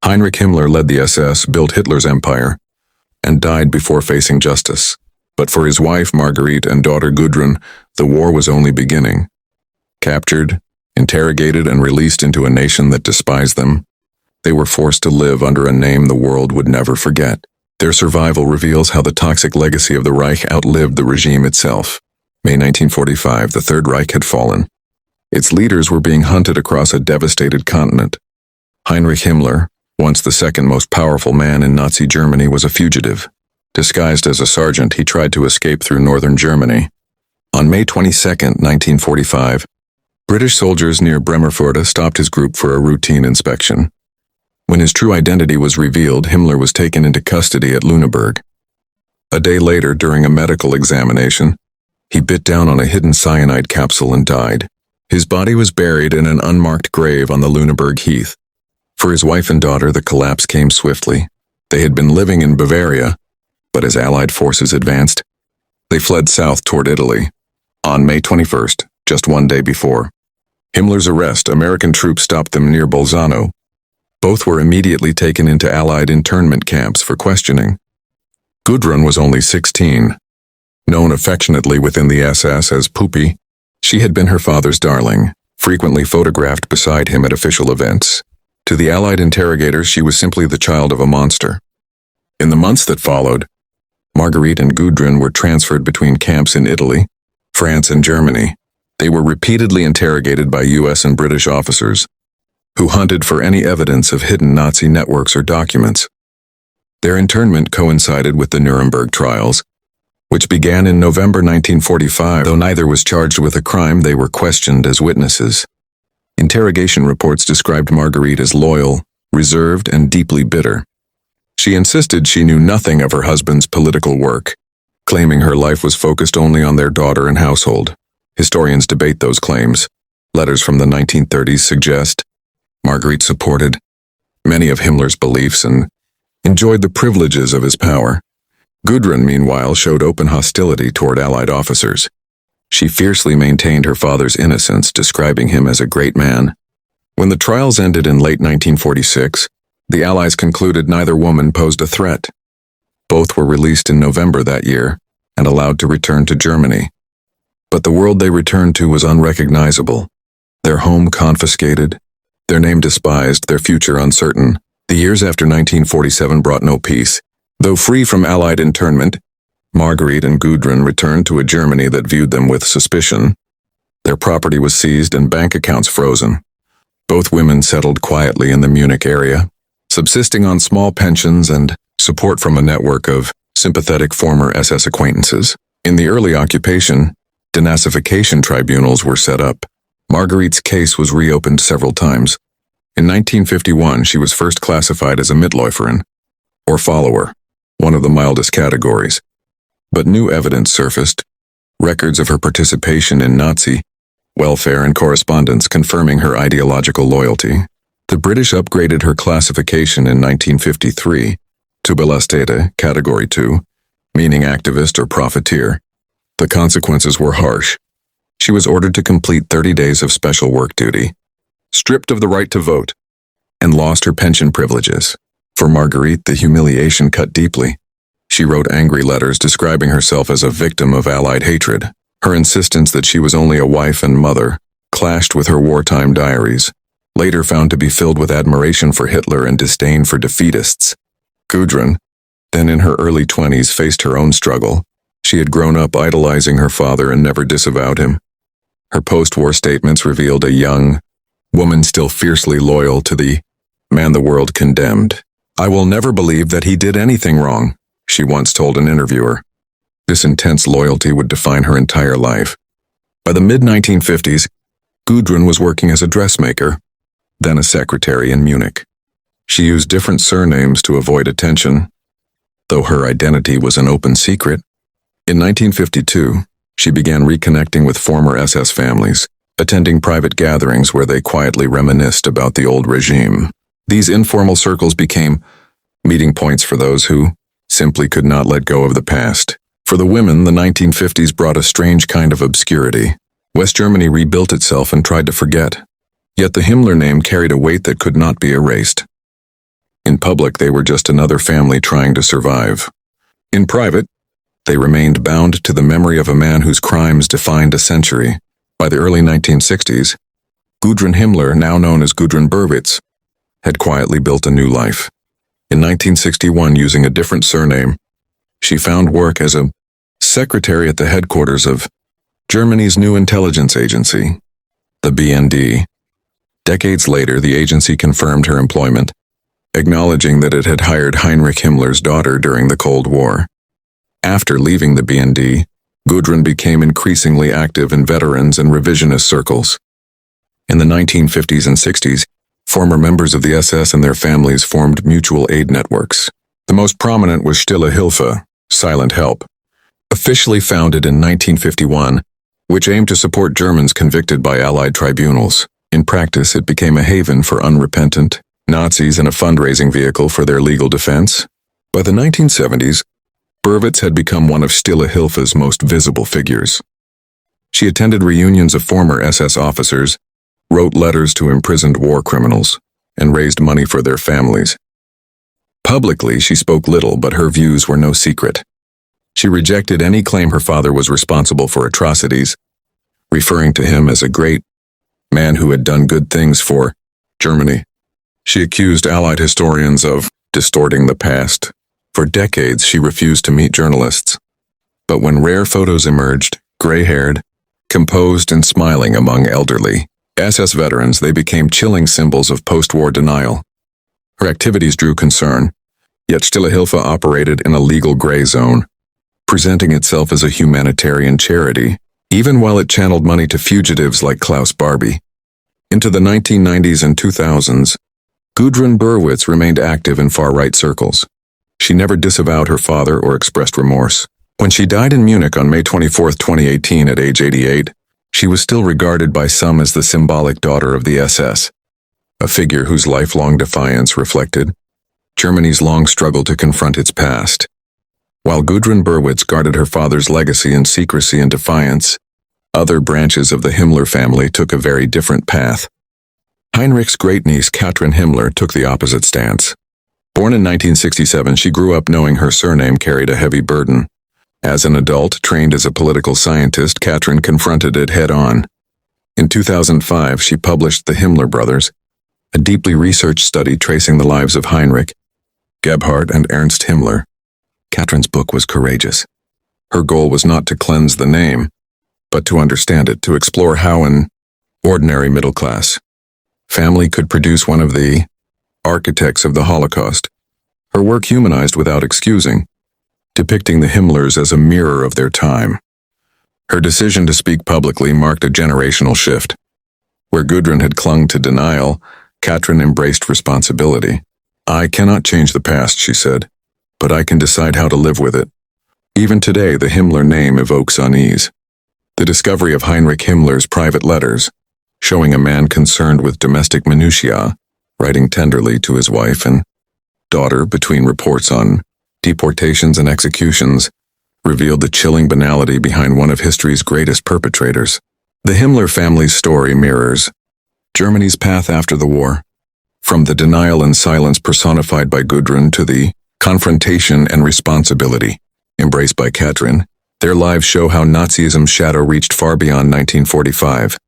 Heinrich Himmler led the SS, built Hitler's empire, and died before facing justice. But for his wife Margarete and daughter Gudrun, the war was only beginning. Captured, interrogated, and released into a nation that despised them, they were forced to live under a name the world would never forget. Their survival reveals how the toxic legacy of the Reich outlived the regime itself. May 1945, the Third Reich had fallen. Its leaders were being hunted across a devastated continent. Heinrich Himmler, once the second most powerful man in Nazi Germany, was a fugitive. Disguised as a sergeant, he tried to escape through northern Germany. On May 22, 1945, British soldiers near Bremerförde stopped his group for a routine inspection. When his true identity was revealed, Himmler was taken into custody at Nuremberg. A day later, during a medical examination, he bit down on a hidden cyanide capsule and died. His body was buried in an unmarked grave on the Nuremberg heath. For his wife and daughter, the collapse came swiftly. They had been living in Bavaria, but as Allied forces advanced, they fled south toward Italy. On May 21st, just one day before Himmler's arrest, American troops stopped them near Bolzano. Both were immediately taken into Allied internment camps for questioning. Gudrun was only 16. Known affectionately within the SS as Püppi, she had been her father's darling, frequently photographed beside him at official events. To the Allied interrogators, she was simply the child of a monster. In the months that followed, Margarete and Gudrun were transferred between camps in Italy, France, and Germany. They were repeatedly interrogated by US and British officers, who hunted for any evidence of hidden Nazi networks or documents. Their internment coincided with the Nuremberg Trials, which began in November 1945. Though neither was charged with a crime, they were questioned as witnesses. Interrogation reports described Margarete as loyal, reserved, and deeply bitter. She insisted she knew nothing of her husband's political work, claiming her life was focused only on their daughter and household. Historians debate those claims. Letters from the 1930s suggest Margarete supported many of Himmler's beliefs and enjoyed the privileges of his power. Gudrun, meanwhile, showed open hostility toward Allied officers. She fiercely maintained her father's innocence, describing him as a great man. When the trials ended in late 1946, the Allies concluded neither woman posed a threat. Both were released in November that year and allowed to return to Germany. But the world they returned to was unrecognizable. Their home confiscated, their name despised, their future uncertain. The years after 1947 brought no peace. Though free from Allied internment, Margarete and Gudrun returned to a Germany that viewed them with suspicion. Their property was seized and bank accounts frozen. Both women settled quietly in the Munich area, subsisting on small pensions and support from a network of sympathetic former SS acquaintances. In the early occupation, de-Nazification tribunals were set up. Margarete's case was reopened several times. In 1951, she was first classified as a Mitläuferin, or follower, one of the mildest categories. But new evidence surfaced, records of her participation in Nazi welfare and correspondence confirming her ideological loyalty. The British upgraded her classification in 1953 to belastete, Category 2, meaning activist or profiteer. The consequences were harsh. She was ordered to complete 30 days of special work duty, stripped of the right to vote, and lost her pension privileges. For Margarete, the humiliation cut deeply. She wrote angry letters describing herself as a victim of Allied hatred. Her insistence that she was only a wife and mother clashed with her wartime diaries, later found to be filled with admiration for Hitler and disdain for defeatists. Gudrun, then in her early 20s, faced her own struggle. She had grown up idolizing her father and never disavowed him. Her post-war statements revealed a young woman still fiercely loyal to the man the world condemned. "I will never believe that he did anything wrong," she once told an interviewer. This intense loyalty would define her entire life. By the mid-1950s, Gudrun was working as a dressmaker, then a secretary in Munich. She used different surnames to avoid attention, though her identity was an open secret. In 1952, she began reconnecting with former SS families, attending private gatherings where they quietly reminisced about the old regime. These informal circles became meeting points for those who simply could not let go of the past. For the women, the 1950s brought a strange kind of obscurity. West Germany rebuilt itself and tried to forget. Yet the Himmler name carried a weight that could not be erased. In public, they were just another family trying to survive. In private, they remained bound to the memory of a man whose crimes defined a century. By the early 1960s, Gudrun Himmler, now known as Gudrun Burwitz, had quietly built a new life. In 1961, using a different surname, she found work as a secretary at the headquarters of Germany's new intelligence agency, the BND. Decades later, the agency confirmed her employment, acknowledging that it had hired Heinrich Himmler's daughter during the Cold War. After leaving the BND, Gudrun became increasingly active in veterans and revisionist circles. In the 1950s and 60s, former members of the SS and their families formed mutual aid networks. The most prominent was Stille Hilfe, Silent Help, officially founded in 1951, which aimed to support Germans convicted by Allied tribunals. In practice, it became a haven for unrepentant Nazis and a fundraising vehicle for their legal defense. By the 1970s, Burwitz had become one of Stille Hilfe's most visible figures. She attended reunions of former SS officers, wrote letters to imprisoned war criminals, and raised money for their families. Publicly, she spoke little, but her views were no secret. She rejected any claim her father was responsible for atrocities, referring to him as a great man who had done good things for Germany. She accused Allied historians of distorting the past. For decades, she refused to meet journalists. But when rare photos emerged, gray-haired, composed and smiling among elderly SS veterans, they became chilling symbols of post-war denial. Her activities drew concern, yet Stille Hilfe operated in a legal gray zone, presenting itself as a humanitarian charity, even while it channeled money to fugitives like Klaus Barbie. Into the 1990s and 2000s, Gudrun Burwitz remained active in far-right circles. She never disavowed her father or expressed remorse. When she died in Munich on May 24, 2018, at age 88, she was still regarded by some as the symbolic daughter of the SS, a figure whose lifelong defiance reflected Germany's long struggle to confront its past. While Gudrun Burwitz guarded her father's legacy in secrecy and defiance, other branches of the Himmler family took a very different path. Heinrich's great-niece Katrin Himmler took the opposite stance. Born in 1967, she grew up knowing her surname carried a heavy burden. As an adult, trained as a political scientist, Katrin confronted it head-on. In 2005, she published The Himmler Brothers, a deeply researched study tracing the lives of Heinrich, Gebhard, and Ernst Himmler. Katrin's book was courageous. Her goal was not to cleanse the name, but to understand it, to explore how an ordinary middle-class family could produce one of the architects of the Holocaust. Her work humanized without excusing, depicting the Himmlers as a mirror of their time. Her decision to speak publicly marked a generational shift. Where Gudrun had clung to denial, Katrin embraced responsibility. "I cannot change the past," she said, "but I can decide how to live with it." Even today, the Himmler name evokes unease. The discovery of Heinrich Himmler's private letters, showing a man concerned with domestic minutiae, writing tenderly to his wife and daughter between reports on deportations and executions, revealed the chilling banality behind one of history's greatest perpetrators. The Himmler family's story mirrors Germany's path after the war. From the denial and silence personified by Gudrun to the confrontation and responsibility embraced by Katrin, their lives show how Nazism's shadow reached far beyond 1945.